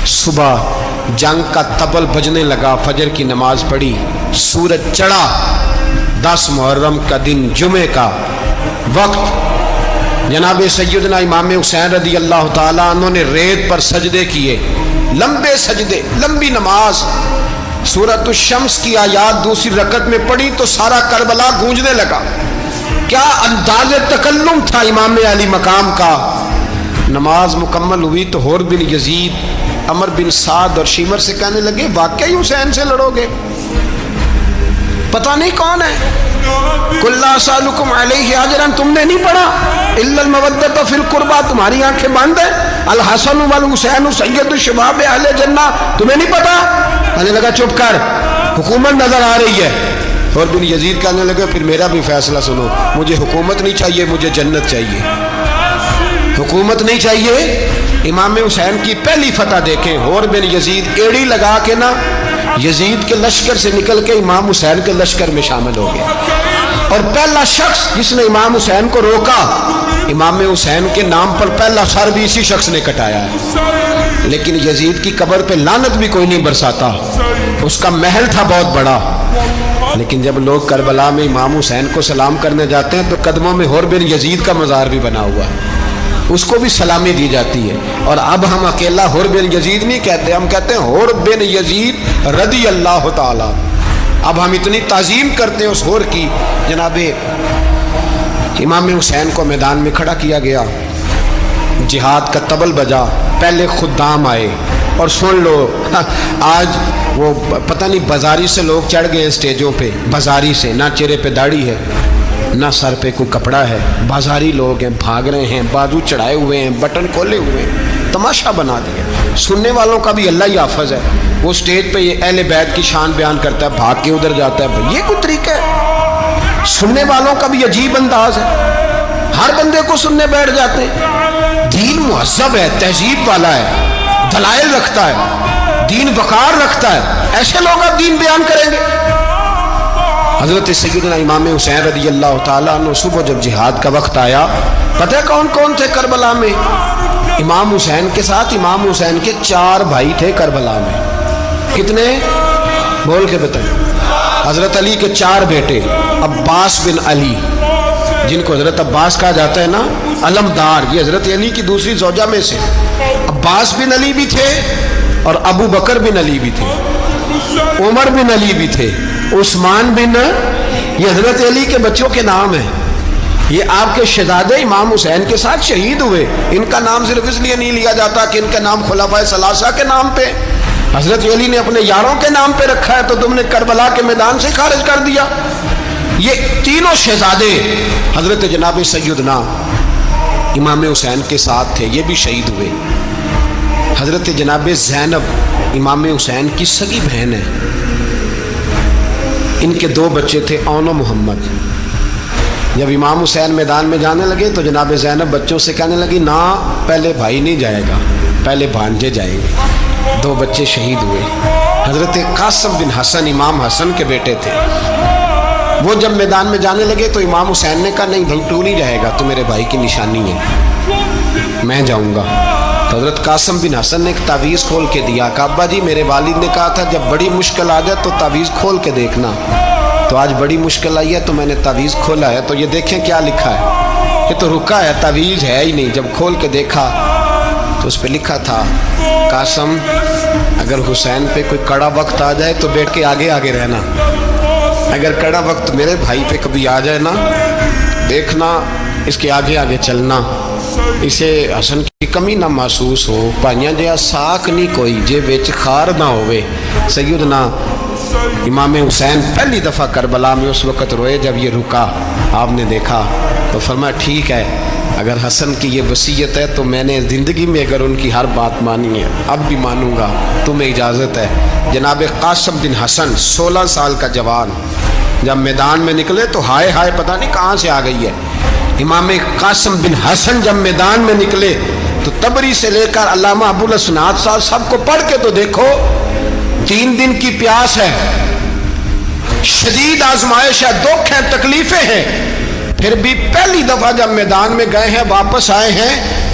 صبح جنگ کا طبل بجنے لگا، فجر کی نماز پڑھی، سورج چڑھا، 10 محرم کا دن جمعے کا وقت، جناب سیدنا امام حسین رضی اللہ تعالیٰ عنہ نے ریت پر سجدے کیے، لمبے سجدے، لمبی نماز، سورۃ الشمس کی آیات دوسری رکعت میں پڑھی تو سارا کربلا گونجنے لگا۔ کیا انداز تکلم تھا امام علی مقام کا۔ نماز مکمل ہوئی تو حور بن یزید، عمر بن سعد اور شیمر سے کہنے لگے واقعی حسین سے لڑو گے؟ پتہ نہیں کون ہے۔ قل لا اسألکم علیہ اجرا، تم نے نہیں پڑھا؟ الا المودۃ فی القربى، تمہاری آنکھیں بند ہیں۔ الحسن والحسین سید الشباب اہل جنہ، تمہیں نہیں پتا؟ کہنے لگا چپ کر، حکومت نظر آ رہی ہے۔ اور بن یزید کہنے لگے پھر میرا بھی فیصلہ سنو، مجھے حکومت نہیں چاہیے، مجھے جنت چاہیے۔ حکومت نہیں چاہیے۔ امام حسین کی پہلی فتح دیکھیں، اور بن یزید ایڑی لگا کے نا یزید کے لشکر سے نکل کے امام حسین کے لشکر میں شامل ہو گیا، اور پہلا شخص جس نے امام حسین کو روکا، امام حسین کے نام پر پہلا سر بھی اسی شخص نے کٹایا ہے۔ لیکن یزید کی قبر پہ لعنت بھی کوئی نہیں برساتا، اس کا محل تھا بہت بڑا، لیکن جب لوگ کربلا میں امام حسین کو سلام کرنے جاتے ہیں تو قدموں میں حور بن یزید کا مزار بھی بنا ہوا ہے، اس کو بھی سلامی دی جاتی ہے۔ اور اب ہم اکیلا حور بن یزید نہیں کہتے، ہم کہتے ہیں حور بن یزید رضی اللہ تعالی۔ اب ہم اتنی تعظیم کرتے ہیں اس حور کی۔ جناب امام حسین کو میدان میں کھڑا کیا گیا، جہاد کا طبل بجا، پہلے خدام آئے، اور سن لو آج وہ پتہ نہیں بازاری سے لوگ چڑھ گئے اسٹیجوں پہ، بازاری سے، نہ چہرے پہ داڑھی ہے نہ سر پہ کوئی کپڑا ہے، بازاری لوگ ہیں، بھاگ رہے ہیں، بازو چڑھائے ہوئے ہیں، بٹن کھولے ہوئے ہیں، تماشا بنا دیا۔ سننے والوں کا بھی اللہ ہی حافظ ہے، وہ سٹیج پہ یہ اہل بیت کی شان بیان کرتا ہے، بھاگ کے ادھر جاتا ہے، بھئی یہ کوئی طریقہ ہے؟ سننے والوں کا بھی عجیب انداز ہے، ہر بندے کو سننے بیٹھ جاتے ہیں۔ دین مہذب ہے، تہذیب والا ہے، دلائل رکھتا ہے، دین وقار رکھتا ہے، ایسے لوگ اب دین بیان کریں گے؟ حضرت سیدنا امام حسین رضی اللہ تعالیٰ عنہ صبح جب جہاد کا وقت آیا، پتہ ہے کون کون تھے کربلا میں؟ امام حسین کے ساتھ امام حسین کے 4 بھائی تھے کربلا میں۔ کتنے؟ بول کے بتائیں۔ حضرت علی کے 4 بیٹے، عباس بن علی، جن کو حضرت عباس کہا جاتا ہے نا، علمدار، یہ حضرت علی کی دوسری زوجہ میں سے عباس بن علی بھی تھے، اور ابو بکر بن علی بھی تھے، عمر بن علی بھی تھے، عثمان بن، یہ حضرت علی کے بچوں کے نام ہیں۔ یہ آپ کے شہزادے امام حسین کے ساتھ شہید ہوئے، ان کا نام صرف اس لیے نہیں لیا جاتا کہ ان کا نام خلفائے ثلاثہ کے نام پہ، حضرت علی نے اپنے یاروں کے نام پہ رکھا ہے، تو تم نے کربلا کے میدان سے خارج کر دیا۔ یہ تینوں شہزادے حضرت جناب سیدنا امام حسین کے ساتھ تھے، یہ بھی شہید ہوئے۔ حضرت جناب زینب امام حسین کی سگی بہن ہے، ان کے 2 بچے تھے، اون و محمد۔ جب امام حسین میدان میں جانے لگے تو جناب زینب بچوں سے کہنے لگی نہ، پہلے بھائی نہیں جائے گا، پہلے بھانجے جائیں گے۔ 2 بچے شہید ہوئے۔ حضرت قاسم بن حسن امام حسن کے بیٹے تھے، وہ جب میدان میں جانے لگے تو امام حسین نے کہا نہیں بھائی تو نہیں جائے گا، تو میرے بھائی کی نشانی ہے، میں جاؤں گا۔ تو حضرت قاسم بن حسن نے ایک تعویذ کھول کے دیا، کہ ابا جی میرے والد نے کہا تھا جب بڑی مشکل آ جائے تو تعویذ کھول کے دیکھنا، تو آج بڑی مشکل آئی ہے تو میں نے تعویذ کھولا ہے، تو یہ دیکھیں کیا لکھا ہے، یہ تو رکا ہے، تعویذ ہے ہی نہیں۔ جب کھول کے دیکھا تو اس پہ لکھا تھا قاسم اگر حسین پہ کوئی کڑا وقت آ جائے تو بیٹھ کے آگے آگے رہنا، اگر کڑا وقت میرے بھائی پہ کبھی آ جائے نا، دیکھنا اس کے آگے آگے چلنا، اسے حسن کی کمی نہ محسوس ہو، پائیاں جہاں ساکھ نہیں کوئی جے وچ خار نہ ہوئے۔ سیدنا امام حسین پہلی دفعہ کربلا میں اس وقت روئے جب یہ رکا، آپ نے دیکھا تو فرمایا ٹھیک ہے، اگر حسن کی یہ وصیت ہے تو میں نے زندگی میں اگر ان کی ہر بات مانی ہے اب بھی مانوں گا، تمہیں اجازت ہے۔ جناب قاسم بن حسن 16 سال کا جوان جب میدان میں نکلے تو ہائے ہائے پتہ نہیں کہاں سے آ گئی ہے۔ امام قاسم بن حسن جب میدان میں نکلے تو تبری سے لے کر علامہ ابو الاسناد صاحب سب کو پڑھ کے تو دیکھو، 3 دن کی پیاس ہے، شدید آزمائش ہے، دکھ ہے، تکلیفیں ہیں، پھر بھی پہلی دفعہ جب میدان میں گئے ہیں واپس آئے ہیں